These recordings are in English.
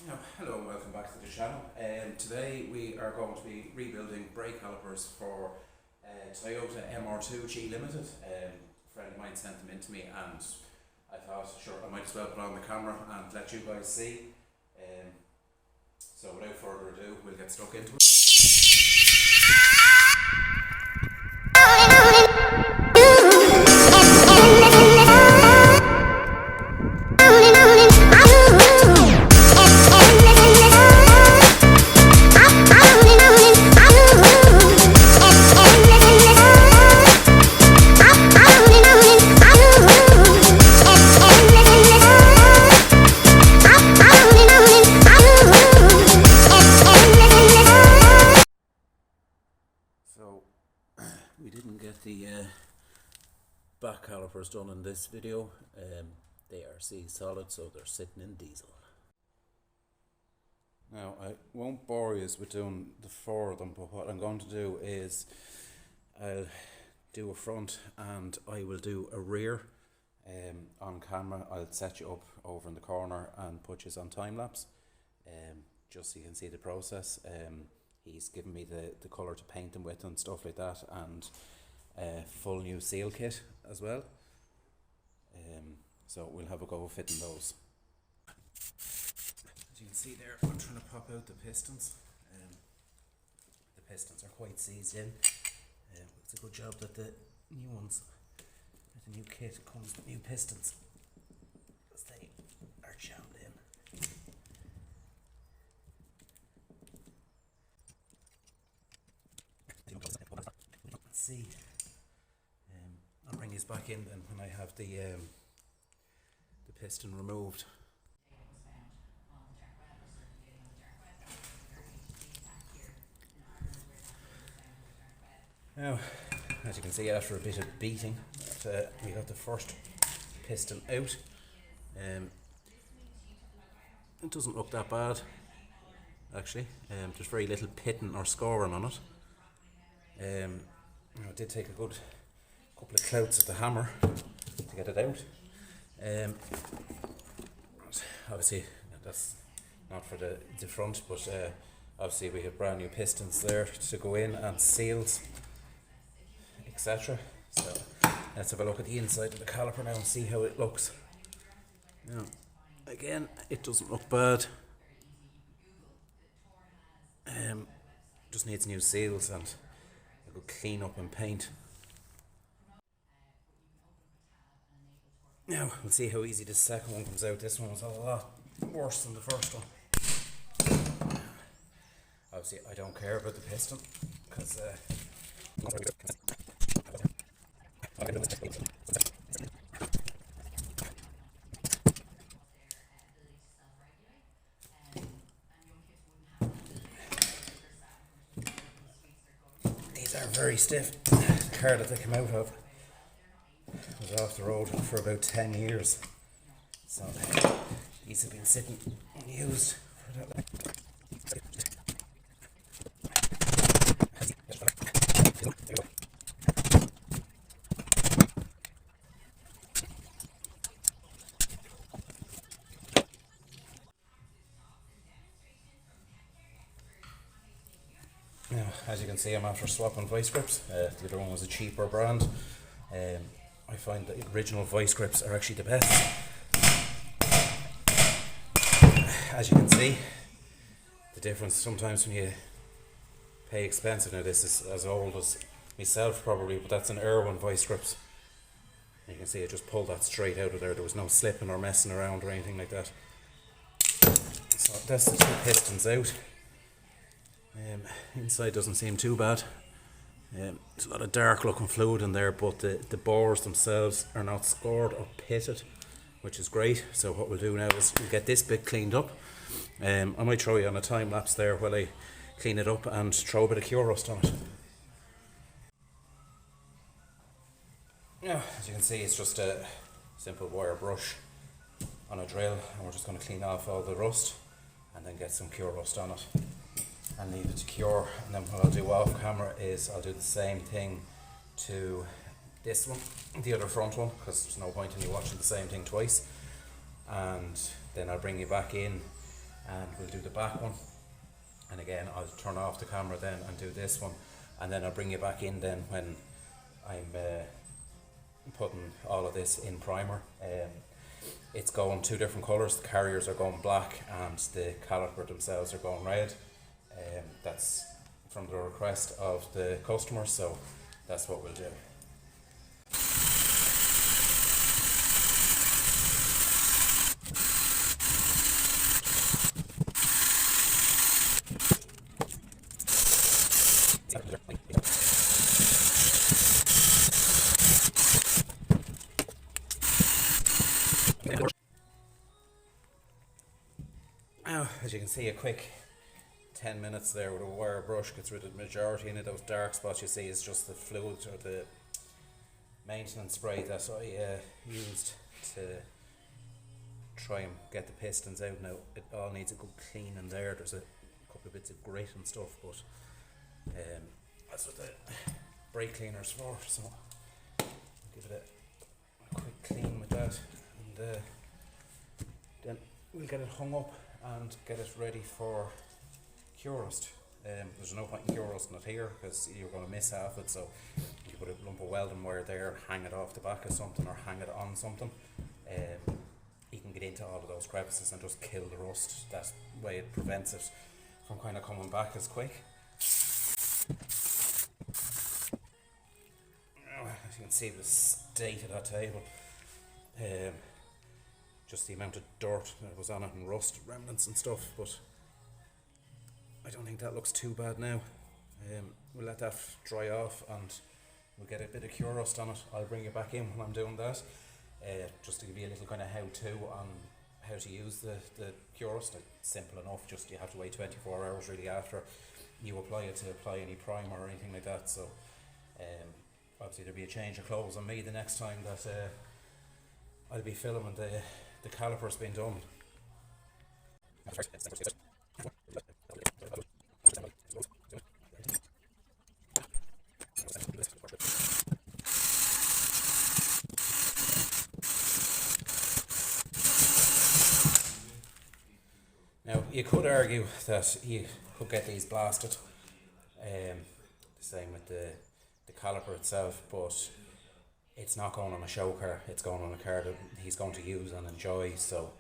Hello and welcome back to the channel. Today we are going to be rebuilding brake calipers for Toyota MR2 G Limited. A friend of mine sent them in to me and I thought, sure, I might as well put on the camera and let you guys see. So without further ado, we'll get stuck into it. So we didn't get the back calipers done in this video. They are C solid, so they're sitting in diesel. Now I won't bore you with doing the four of them, but what I'm going to do is I'll do a front and I will do a rear. On camera I'll set you up over in the corner and put you on time lapse, just so you can see the process. He's given me the colour to paint them with and stuff like that, and a full new seal kit as well. So we'll have a go fitting those. As you can see there, I'm trying to pop out the pistons. The pistons are quite seized in. It's a good job that the new ones, with the new kit, comes with new pistons, because they are jammed in. Let's see. I'll bring these back in then when I have the piston removed. Now, as you can see, after a bit of beating, we got the first piston out. It doesn't look that bad, actually. There's very little pitting or scoring on it. It did take a good couple of clouts of the hammer to get it out. Obviously, that's not for the front, but obviously we have brand new pistons there to go in and seals, etc. So let's have a look at the inside of the caliper now and see how it looks. Now, again, it doesn't look bad. Just needs new seals and a good clean up and paint. Now we'll see how easy this second one comes out. This one was a lot worse than the first one. Obviously I don't care about the piston because these are very stiff. The car that they come out of was off the road for about 10 years, so these have been sitting unused for that long. Now, as you can see, I'm after swapping vice grips. The other one was a cheaper brand. I find the original vice grips are actually the best. As you can see, the difference sometimes when you pay expensive. Now this is as old as myself probably, but that's an Irwin vice grips. You can see I just pulled that straight out of there. There was no slipping or messing around or anything like that. So that's the two pistons out. Inside doesn't seem too bad. There's a lot of dark looking fluid in there, but the bores themselves are not scored or pitted, which is great. So what we'll do now is we'll get this bit cleaned up. I might throw you on a time lapse there while I clean it up and throw a bit of cure rust on it. Now, as you can see, it's just a simple wire brush on a drill, and we're just going to clean off all the rust and then get some cure rust on it and leave it to cure. And then what I'll do off camera is I'll do the same thing to this one, the other front one, because there's no point in you watching the same thing twice. And then I'll bring you back in and we'll do the back one, and again I'll turn off the camera then and do this one, and then I'll bring you back in then when I'm putting all of this in primer. It's going two different colours. The carriers are going black and the caliper themselves are going red. That's from the request of the customer, so that's what we'll do. Now, as you can see, a quick 10 minutes there with a wire brush gets rid of the majority of those dark spots you see is just the fluid or the maintenance spray that I used to try and get the pistons out. Now it all needs a good clean in there. There's a couple of bits of grit and stuff, but that's what the brake cleaner's for, so I'll give it a quick clean with that, and then we'll get it hung up and get it ready for cure rust. There's no point in cure rusting it here because you're going to miss half it, so you put a lump of welding wire there, hang it off the back of something or hang it on something. You can get into all of those crevices and just kill the rust. That way it prevents it from kind of coming back as quick. As you can see the state of that table, just the amount of dirt that was on it and rust remnants and stuff, but I don't think that looks too bad now. We'll let that dry off and we'll get a bit of cure rust on it. I'll bring you back in when I'm doing that, just to give you a little kind of how-to on how to use the cure rust. It's simple enough, just you have to wait 24 hours really after you apply it to apply any primer or anything like that. So obviously there'll be a change of clothes on me the next time that I'll be filming the caliper's been done. Now you could argue that you could get these blasted, the same with the caliper itself, but it's not going on a show car, it's going on a car that he's going to use and enjoy, so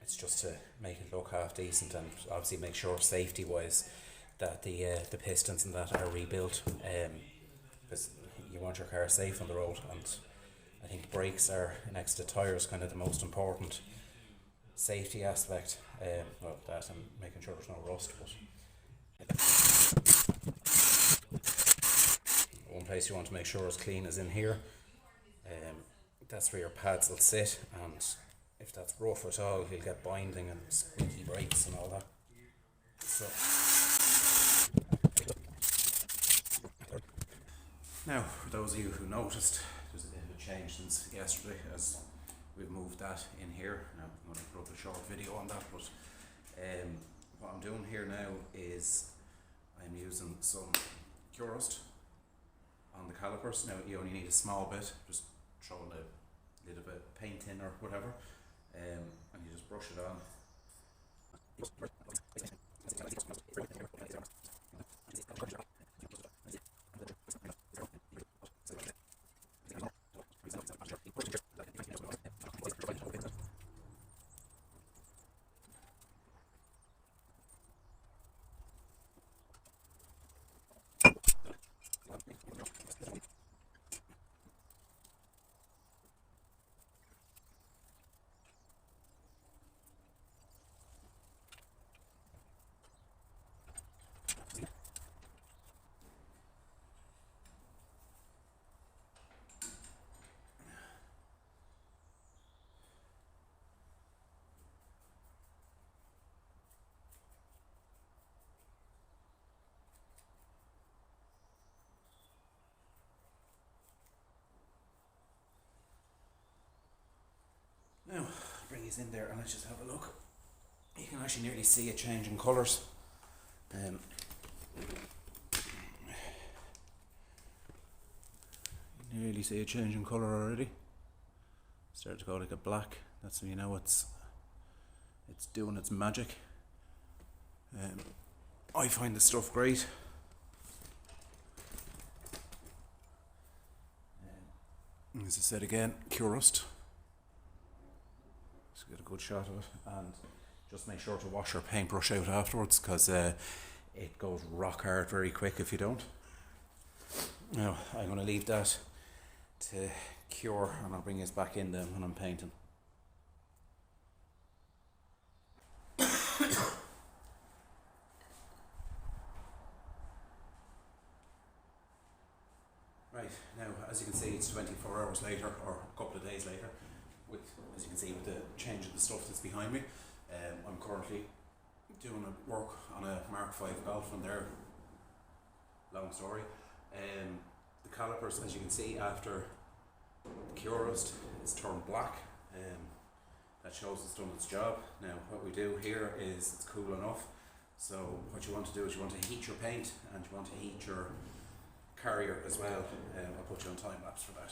it's just to make it look half decent and obviously make sure safety wise that the pistons and that are rebuilt, because you want your car safe on the road, and I think brakes are, next to tyres, kind of the most important safety aspect. Well, that and making sure there's no rust, but one place you want to make sure is clean is in here. That's where your pads will sit, and if that's rough at all you'll get binding and squeaky brakes and all that. So now, for those of you who noticed, there's a bit of a change since yesterday as we've moved that in here. Now I'm going to put up a short video on that, but what I'm doing here now is I'm using some cure rust on the calipers. Now you only need a small bit, just throw a little bit of paint in or whatever, and you just brush it on. Now, bring these in there and let's just have a look. You can actually nearly see a change in colours. Nearly see a change in colour already. Started to go like a black. That's when you know it's it's doing its magic. I find this stuff great. As I said again, cure rust. Just get a good shot of it, and just make sure to wash your paintbrush out afterwards, because it goes rock hard very quick if you don't. Now I'm going to leave that to cure, and I'll bring this back in then when I'm painting. Right, now as you can see, it's 24 hours later, or a couple of days later, with, as you can see, with the change of the stuff that's behind me. I'm currently doing a work on a Mark V Golf, and there, long story. The calipers, as you can see, after the cure rust, it's turned black. That shows it's done its job. Now what we do here is, it's cool enough, so what you want to do is you want to heat your paint, and you want to heat your carrier as well. I'll put you on time lapse for that.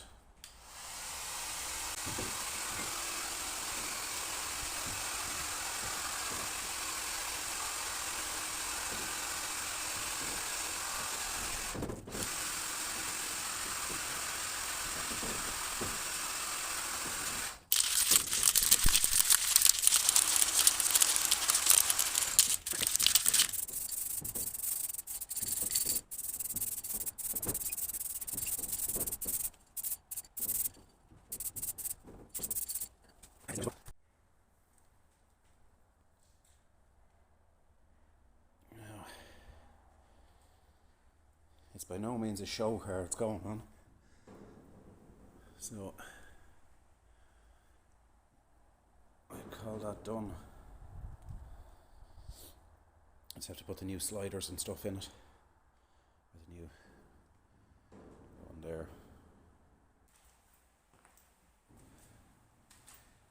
It's by no means a show car it's going on, so I call that done. I just have to put the new sliders and stuff in it, the new one there.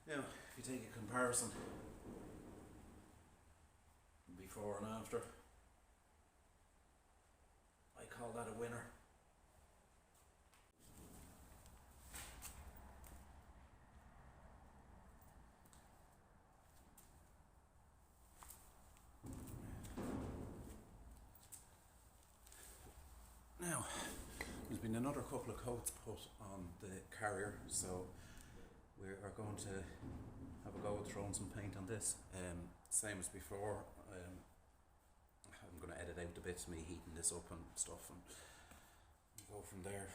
Now if you take a comparison before and after, I call that a winner. Now, there's been another couple of coats put on the carrier, so we are going to have a go at throwing some paint on this. Same as before. I'm going to edit out the bits of me heating this up and stuff, and go from there.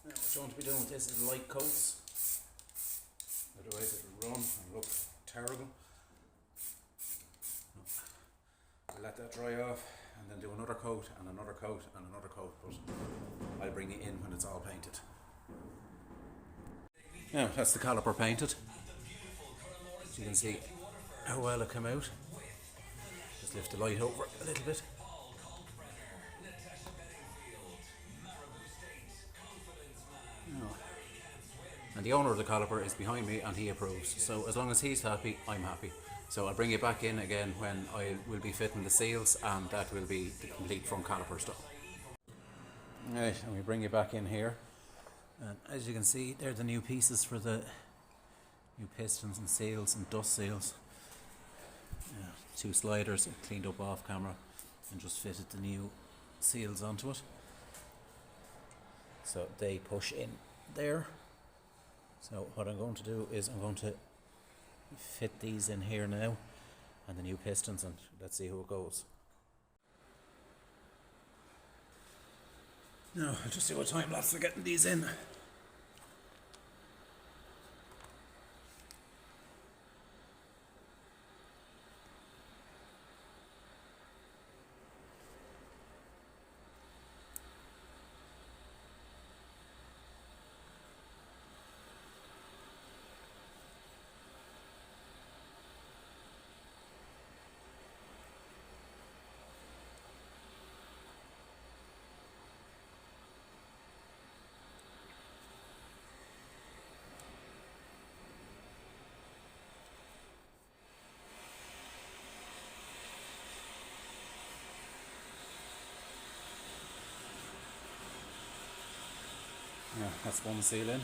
Now what you want to be doing with this is light coats, otherwise it will run and look terrible. I'll let that dry off and then do another coat and another coat and another coat, but I'll bring it in when it's all painted. Now that's the caliper painted. As you can see how well it came out. Just lift the light over a little bit. And the owner of the caliper is behind me and he approves, so as long as he's happy, I'm happy. So I'll bring it back in again when I will be fitting the seals, and that will be the complete front caliper stuff. Right, and we bring it back in here, and as you can see, they're the new pieces for the new pistons and seals and dust seals. Two sliders cleaned up off camera and just fitted the new seals onto it, so they push in there. So what I'm going to do is I'm going to fit these in here now, and the new pistons, and let's see how it goes. Now I'll just see what time lapse we're getting these in. That's one seal in.